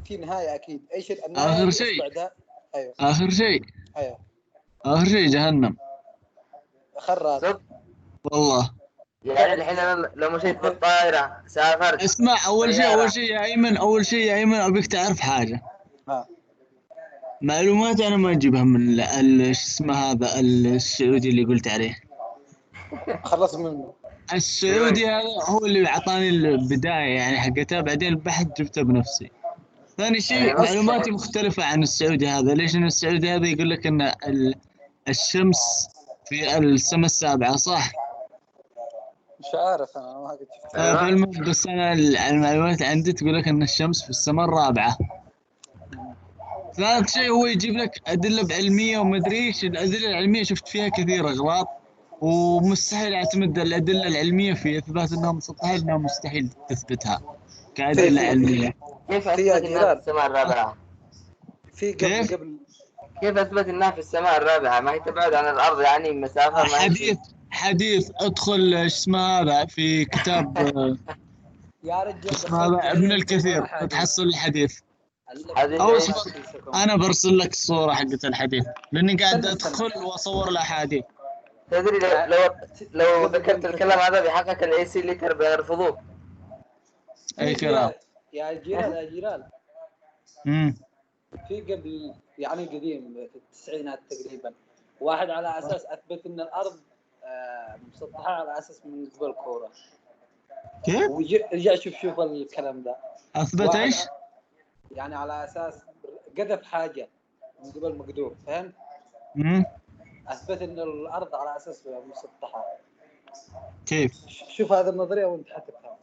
Speaker 3: في نهايه اكيد. ايش النهايه؟
Speaker 4: اخر شيء
Speaker 3: بعدها. ايوه
Speaker 4: اخر شيء.
Speaker 3: ايوه
Speaker 4: اخر شيء جهنم.
Speaker 3: خراط
Speaker 4: والله.
Speaker 2: يعني الحين لو مشيت بالطائرة سافرت.
Speaker 4: اسمع، اول شيء يا ايمن ابيك تعرف حاجه. معلومات انا ما اجيبها من ايش اسمه هذا السعودي اللي قلت عليه.
Speaker 3: خلص منه.
Speaker 4: السعودي هذا هو اللي اعطاني البدايه يعني حقتها، بعدين البحث جبته بنفسي. ثاني شيء معلوماتي مختلفه عن السعودي هذا. ليش؟ ان السعودي هذا يقول لك ان الشمس في السماء السابعه، صح؟
Speaker 3: مش عارف انا ما قد شفت.
Speaker 4: بس انا المعلومات عندي تقول لك ان الشمس في السماء الرابعه. ثالث شيء هو يجيب لك ادله علميه وما ادري ايش. الادله العلميه شفت فيها كثير اغلاط، ومستحيل اعتمد الادله العلميه في اثبات انها مسطحه، لانها مستحيل تثبتها كادله علميه.
Speaker 2: كيف اثبت انها في السماء الرابعه؟ كيف اثبت انها في السماء الرابعه؟ ما هي تبعد عن الارض يعني مسافه ما
Speaker 4: حديث ادخل ايش اسمه هذا في كتاب
Speaker 3: يا رجال
Speaker 4: اسمه هذا ابن الكثير تحصل الحديث. انا برسل لك الصوره حقت الحديث لاني قاعد ادخل واصور الاحاديث.
Speaker 2: تدري لو ذكرت الكلام هذا بحقك الاي سي لتر بيرفضوه.
Speaker 4: اي كلام
Speaker 3: يا جيران في قبل يعني قديم في التسعينات تقريبا، واحد على اساس اثبت ان الارض مسطحه على اساس من قبل كوره.
Speaker 4: كيف؟
Speaker 3: ورجع شوف الكلام ده.
Speaker 4: اثبت ايش؟
Speaker 3: يعني على اساس قذف حاجه من قبل مقدور، فهمت؟ اثبت ان الارض على اساس مسطحه.
Speaker 4: كيف؟
Speaker 3: شوف هذا النظريه وانت حتفهم.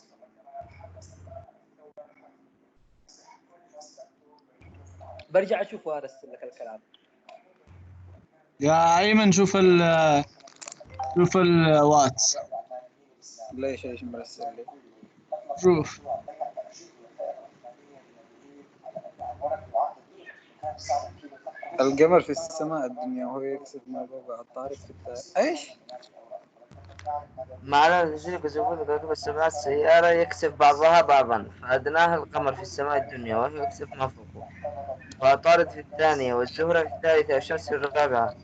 Speaker 3: برجع اشوف وارسل لك الكلام.
Speaker 4: يا ايمن شوف الواتس.
Speaker 3: ليش مرسل لي؟
Speaker 4: شوف
Speaker 3: القمر في السماء الدنيا وهو يكسب ما فوق عطارد في ايش؟
Speaker 2: معناه تسلك يسوون كوكب السماء السيارة يكسف بعضها بعضا، فأدناها القمر في السماء الدنيا وهو يكسف ما فوقه، وعطارد في الثانية، والزهرة في الثالثة، والشمس في الرابعة.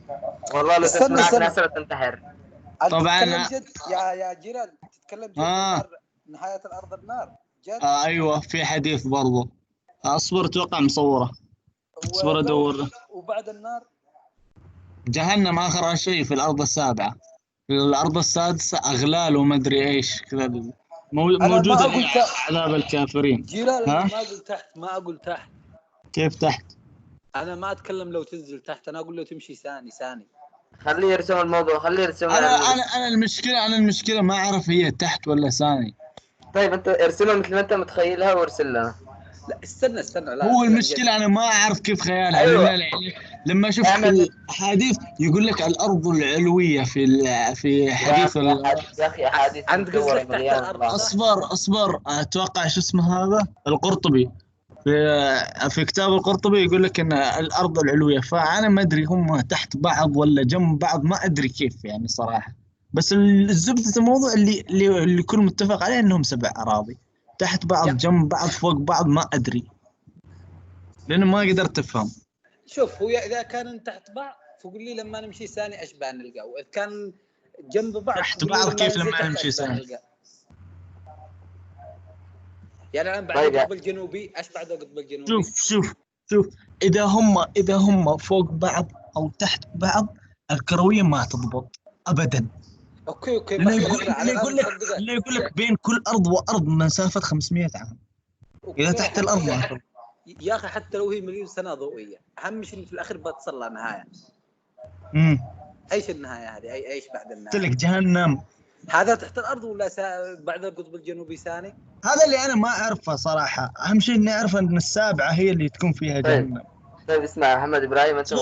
Speaker 2: والله لو
Speaker 3: استنى
Speaker 2: تسمعك
Speaker 3: استنى.
Speaker 2: ناسا تنتحر.
Speaker 4: طبعاً.
Speaker 3: تتكلم جد يا جيران، تتكلم جد. النار نهاية الأرض النار جد.
Speaker 4: ايوه في حديث برضو. اصبر اتوقع مصوره. اصبر ادور.
Speaker 3: وبعد النار
Speaker 4: جهنم اخر شيء في الارض السابعه. في الارض السادسه اغلال وما ادري ايش كذا
Speaker 3: أنا
Speaker 4: موجوده
Speaker 3: ما
Speaker 4: اللي
Speaker 3: أقول
Speaker 4: هي عذاب الكافرين.
Speaker 3: جيران
Speaker 4: ها؟
Speaker 3: ما أقول تحت، ما أقول تحت.
Speaker 4: كيف تحت؟
Speaker 3: أنا ما أتكلم لو تنزل تحت، أنا أقول له تمشي ثاني.
Speaker 2: خليه يرسم الموضوع، خليه يرسم
Speaker 4: انا
Speaker 2: لنا
Speaker 4: انا انا المشكله ما اعرف هي تحت ولا ثاني.
Speaker 2: طيب انت ارسمها مثل ما انت متخيلها وارسل لنا.
Speaker 3: لا استنى لا.
Speaker 4: هو المشكله انا ما اعرف كيف خيالها.
Speaker 2: أيوة.
Speaker 4: لأن يعني لما شفت في الاحاديث يقول لك الارض العلويه في حديث
Speaker 2: يا اخي احاديث
Speaker 3: عند قصدك
Speaker 2: مدورة
Speaker 3: تحت
Speaker 2: مليان
Speaker 3: الأرض.
Speaker 2: الله.
Speaker 4: اصبر اتوقع شو اسمه هذا القرطبي. في كتاب القرطبي يقول لك ان الارض العلويه، فانا ما ادري هم تحت بعض ولا جنب بعض، ما ادري كيف يعني صراحه. بس الزبده الموضوع اللي كل متفق عليه انهم 7 اراضي تحت بعض جنب بعض فوق بعض، ما ادري لانه ما قدرت افهم.
Speaker 3: شوف هو اذا كان تحت بعض فقول لي لما نمشي ثاني اشبه نلقاه، واذا كان جنب بعض
Speaker 4: تحت بعض كيف لما نمشي ثاني؟
Speaker 3: يعني الان بعد
Speaker 2: طيب
Speaker 3: القطب الجنوبي ايش بعد القطب الجنوبي؟
Speaker 4: شوف اذا هم فوق بعض او تحت بعض الكرويه ما تضبط ابدا.
Speaker 3: اوكي
Speaker 4: اللي يقول لك بين كل ارض وارض مسافه 500 عام. اذا تحت الارض ما تضبط.
Speaker 3: يا اخي حتى لو هي مليون سنه ضوئيه، اهم شيء في الاخير بتصل لها نهايه. ايش النهايه هذه؟ ايش بعد النهايه؟
Speaker 4: قلت لك جهنم.
Speaker 3: هذا تحت الارض ولا بعد القطب الجنوبي ثاني؟
Speaker 4: هذا اللي انا ما اعرفه صراحه. اهم شيء اني اعرف ان السابعه هي اللي تكون فيها جهنم.
Speaker 2: طيب اسمع محمد ابراهيم انت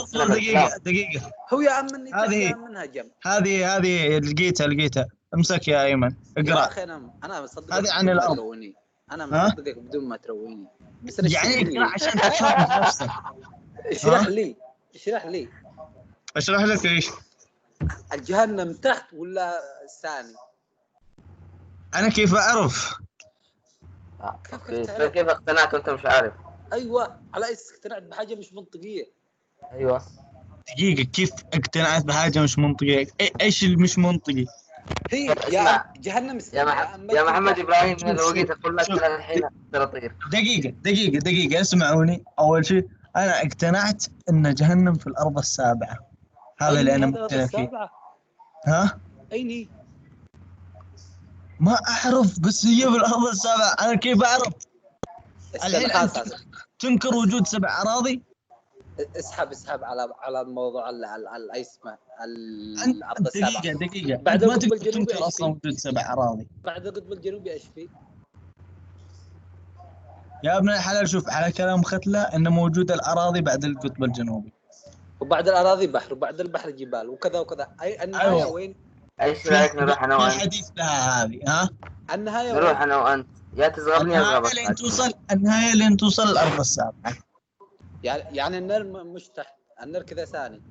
Speaker 4: دقيقه
Speaker 3: هو يا عم اني
Speaker 4: هذه
Speaker 3: منها جنب.
Speaker 4: هذه لقيتها. امسك يا ايمن اقرا.
Speaker 3: يا اخي انا مصدقك.
Speaker 4: هذه عن الارض.
Speaker 3: انا مصدقك بدون ما ترويني. بس أنا
Speaker 4: يعني اقرا عشان تفهم نفسك.
Speaker 3: اشرح لي.
Speaker 4: اشرح لك ايش؟
Speaker 3: الجهنم تحت ولا ثاني؟
Speaker 4: انا كيف اعرف؟
Speaker 2: كيف اقتنعت وانت مش عارف؟
Speaker 3: ايوه على اساس اقتنعت بحاجه مش منطقيه.
Speaker 2: ايوه
Speaker 4: دقيقه، كيف اقتنعت بحاجه مش منطقيه؟ ايش اللي مش منطقي؟
Speaker 3: هي يا جهنم
Speaker 2: يا محمد ابراهيم من الوقت اقول لك الحين تطير.
Speaker 4: دقيقه اسمعوني. اول شيء انا اقتنعت ان جهنم في الارض السابعه. هذا اللي انا مقتنع فيه. ها؟
Speaker 3: ايني؟
Speaker 4: ما اعرف، بس هي في الارض السابعه. انا كيف اعرف؟ الحين تنكر وجود 7 اراضي؟
Speaker 3: اسحب على الموضوع على اسمه الارض السابعه.
Speaker 4: دقيقه
Speaker 3: بعد
Speaker 4: ما
Speaker 3: القطب الجنوبي
Speaker 4: تنكر اصلا وجود 7 اراضي.
Speaker 3: بعد القطب الجنوبي ايش فيه؟
Speaker 4: يا ابن الحلال شوف على كلام ختله انه موجود الاراضي بعد القطب الجنوبي،
Speaker 3: وبعد الاراضي بحر، وبعد البحر جبال وكذا وكذا. اي النهايه
Speaker 4: أيوة.
Speaker 3: وين؟
Speaker 2: ايش رايك نروح انا وانت؟
Speaker 4: في حديث لها هذه. ها؟
Speaker 3: النهايه
Speaker 2: نروح
Speaker 3: وين؟
Speaker 2: انا وانت يا تصغرني يا
Speaker 4: النهايه لين توصل الارض السابعه.
Speaker 3: يعني النار مش تحت، النار كذا ثاني.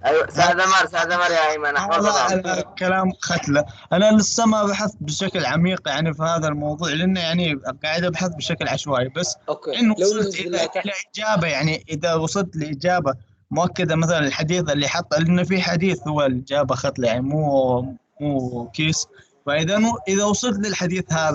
Speaker 2: ايوه ساعة دمر يا ايمن
Speaker 4: احفظها. كلام ختله. انا لسه ما بحثت بشكل عميق يعني في هذا الموضوع، لانه يعني قاعد ابحث بشكل عشوائي بس.
Speaker 3: أوكي.
Speaker 4: إن وصلت الى اجابه، يعني اذا وصلت لاجابه مؤكده مثلا الحديث اللي حط، لانه في حديث هو الاجابه ختله يعني مو كيس. فاذا وصلت للحديث هذا